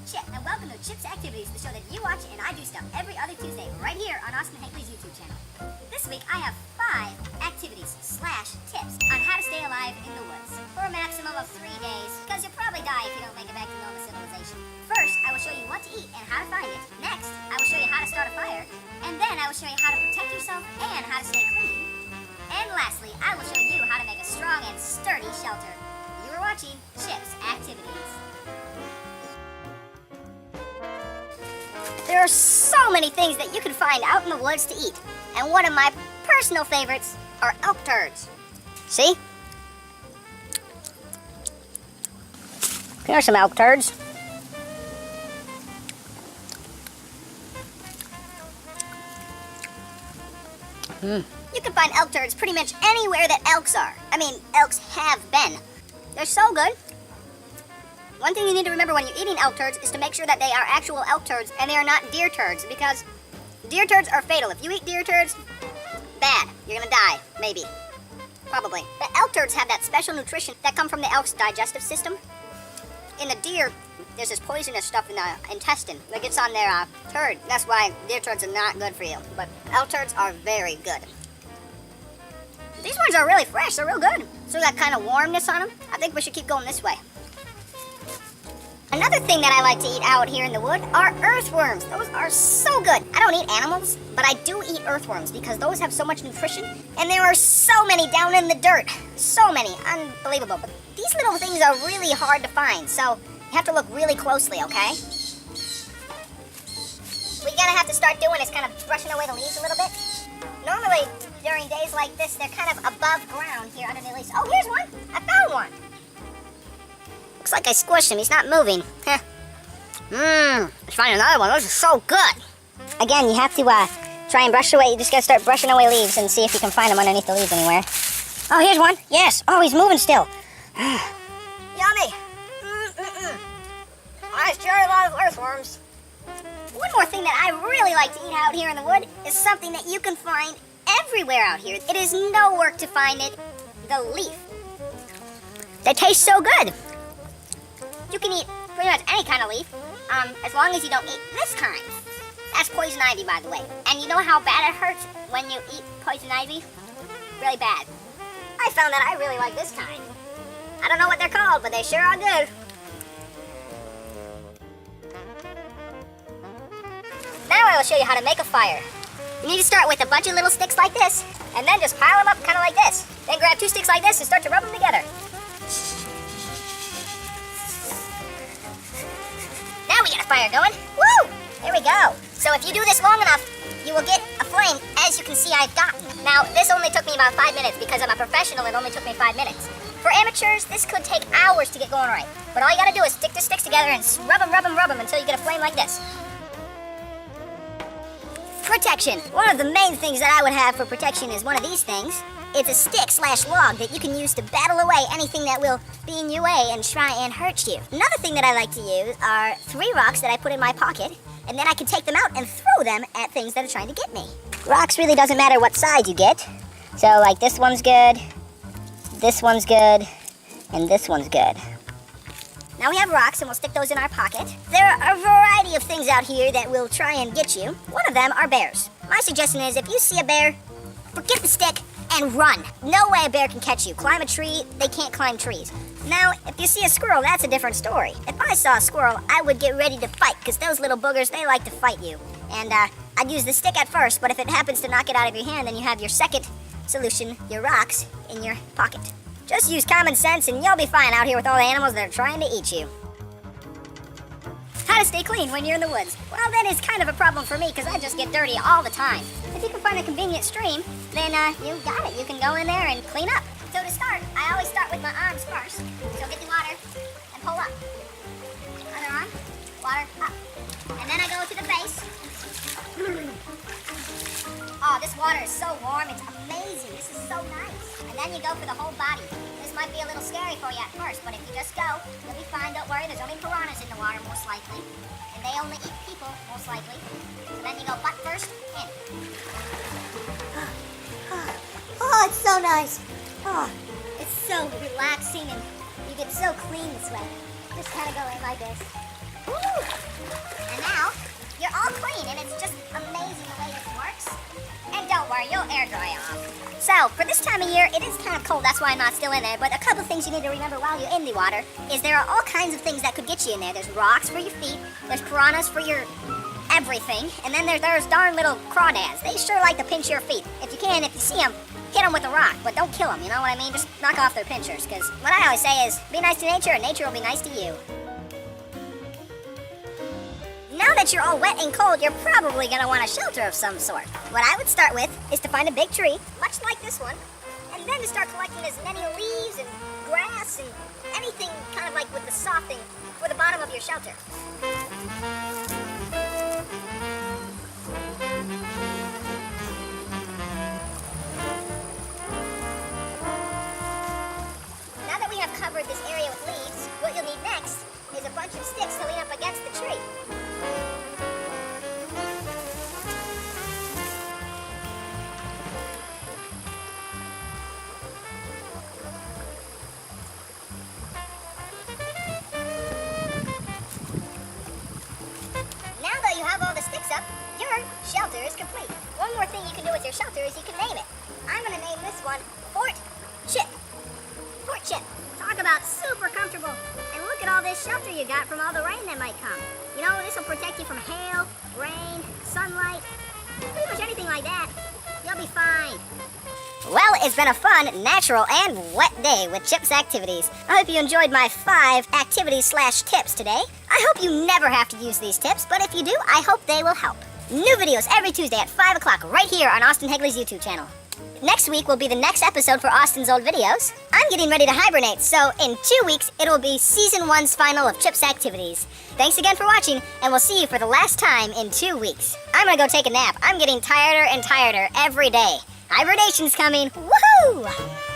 Chip, and welcome to Chip's Activities, the show that you watch and I do stuff every other Tuesday right here on Austin Hegley's YouTube channel. This week I have 5 activities/tips on how to stay alive in the woods for a maximum of 3 days, because you'll probably die if you don't make it back to normal civilization. First, I will show you what to eat and how to find it. Next, I will show you how to start a fire, and then I will show you how to protect yourself and how to stay clean. And lastly, I will show you how to make a strong and sturdy shelter. You are watching Chip's Activities. There are so many things that you can find out in the woods to eat, and one of my personal favorites are elk turds. See? Here's some elk turds. You can find elk turds pretty much anywhere that elks are. I mean, elks have been. They're so good. One thing you need to remember when you're eating elk turds is to make sure that they are actual elk turds and they are not deer turds, because deer turds are fatal. If you eat deer turds, bad. You're gonna die, maybe. Probably. The elk turds have that special nutrition that come from the elk's digestive system. In the deer, there's this poisonous stuff in the intestine that gets on their turd. That's why deer turds are not good for you. But elk turds are very good. These ones are really fresh. They're real good. So that kind of warmness on them, I think we should keep going this way. Another thing that I like to eat out here in the wood are earthworms. Those are so good. I don't eat animals, but I do eat earthworms because those have so much nutrition, and there are so many down in the dirt. So many. Unbelievable. But these little things are really hard to find, so you have to look really closely, okay? What you're gonna have to start doing is kind of brushing away the leaves a little bit. Normally, during days like this, they're kind of above ground here under the leaves. Oh, here's one. I found one. Looks like I squished him. He's not moving. Let's find another one. Those are so good. Again, you have to try and brush away. You just gotta start brushing away leaves and see if you can find them underneath the leaves anywhere. Oh, here's one. Yes. Oh, he's moving still. Yummy. I sure love earthworms. One more thing that I really like to eat out here in the wood is something that you can find everywhere out here. It is no work to find it. The leaf. They taste so good. You can eat pretty much any kind of leaf, as long as you don't eat this kind. That's poison ivy, by the way. And you know how bad it hurts when you eat poison ivy? Really bad. I found that I really like this kind. I don't know what they're called, but they sure are good. Now I will show you how to make a fire. You need to start with a bunch of little sticks like this, and then just pile them up kind of like this. Then grab 2 sticks like this and start to rub them together. Now we get a fire going. Woo! There we go. So if you do this long enough, you will get a flame, as you can see I've gotten. Now, this only took me about 5 minutes because I'm a professional. It only took me 5 minutes. For amateurs, this could take hours to get going right. But all you gotta do is stick the sticks together and rub them until you get a flame like this. Protection. One of the main things that I would have for protection is one of these things. It's a stick/log that you can use to battle away anything that will be in your way and try and hurt you. Another thing that I like to use are 3 rocks that I put in my pocket, and then I can take them out and throw them at things that are trying to get me. Rocks really doesn't matter what size you get. So like this one's good, and this one's good. Now we have rocks, and we'll stick those in our pocket. There are a variety of things out here that will try and get you. One of them are bears. My suggestion is if you see a bear, forget the stick and run. No way a bear can catch you. Climb a tree, they can't climb trees. Now, if you see a squirrel, that's a different story. If I saw a squirrel, I would get ready to fight, because those little boogers, they like to fight you. And I'd use the stick at first, but if it happens to knock it out of your hand, then you have your second solution, your rocks, in your pocket. Just use common sense and you'll be fine out here with all the animals that are trying to eat you. How to stay clean when you're in the woods? Well, that is kind of a problem for me because I just get dirty all the time. If you can find a convenient stream, then you got it. You can go in there and clean up. So to start, I always start with my arms first. So get the water and pull up. Other arm, water up. And then I go to the base. Oh, this water is so warm. It's amazing. This is so nice. And then you go for the whole body. This might be a little scary for you at first, but if you just go, you'll be fine. Don't worry. There's only piranhas in the water, most likely. And they only eat people, most likely. So then you go butt first, in. Oh, it's so nice. Oh, it's so relaxing and you get so clean this way. Just kind of go in like this. Woo! And now, you're all clean, and it's just amazing the way this works. And don't worry, you'll air dry off. So, for this time of year, it is kind of cold, that's why I'm not still in there, but a couple things you need to remember while you're in the water is there are all kinds of things that could get you in there. There's rocks for your feet, there's piranhas for your everything, and then there's those darn little crawdads. They sure like to pinch your feet. If you see them, hit them with a rock, but don't kill them, you know what I mean? Just knock off their pinchers, because what I always say is, be nice to nature, and nature will be nice to you. Now that you're all wet and cold, you're probably going to want a shelter of some sort. What I would start with is to find a big tree, much like this one, and then to start collecting as many leaves and grass and anything kind of like with the softing for the bottom of your shelter. Now that we have covered this area with leaves, what you'll need next is a bunch of sticks to lean up against the tree. Now that you have all the sticks up, your shelter is complete. One more thing you can do with your shelter is you can name it. I'm going to name this one Fort Chip. Fort Chip. Talk about super comfortable. And look at all this shelter you got from all the rain that might come. You know, this will protect you from hail, rain, sunlight, pretty much anything like that. You'll be fine. Well, it's been a fun, natural, and wet day with Chip's activities. I hope you enjoyed my 5 activities/tips today. I hope you never have to use these tips, but if you do, I hope they will help. New videos every Tuesday at 5 o'clock right here on Austin Hegle's YouTube channel. Next week will be the next episode for Austin's old videos. I'm getting ready to hibernate, so in 2 weeks, it will be Season 1's final of Chip's activities. Thanks again for watching, and we'll see you for the last time in 2 weeks. I'm gonna go take a nap. I'm getting tireder and tireder every day. Hibernation's coming. Woohoo!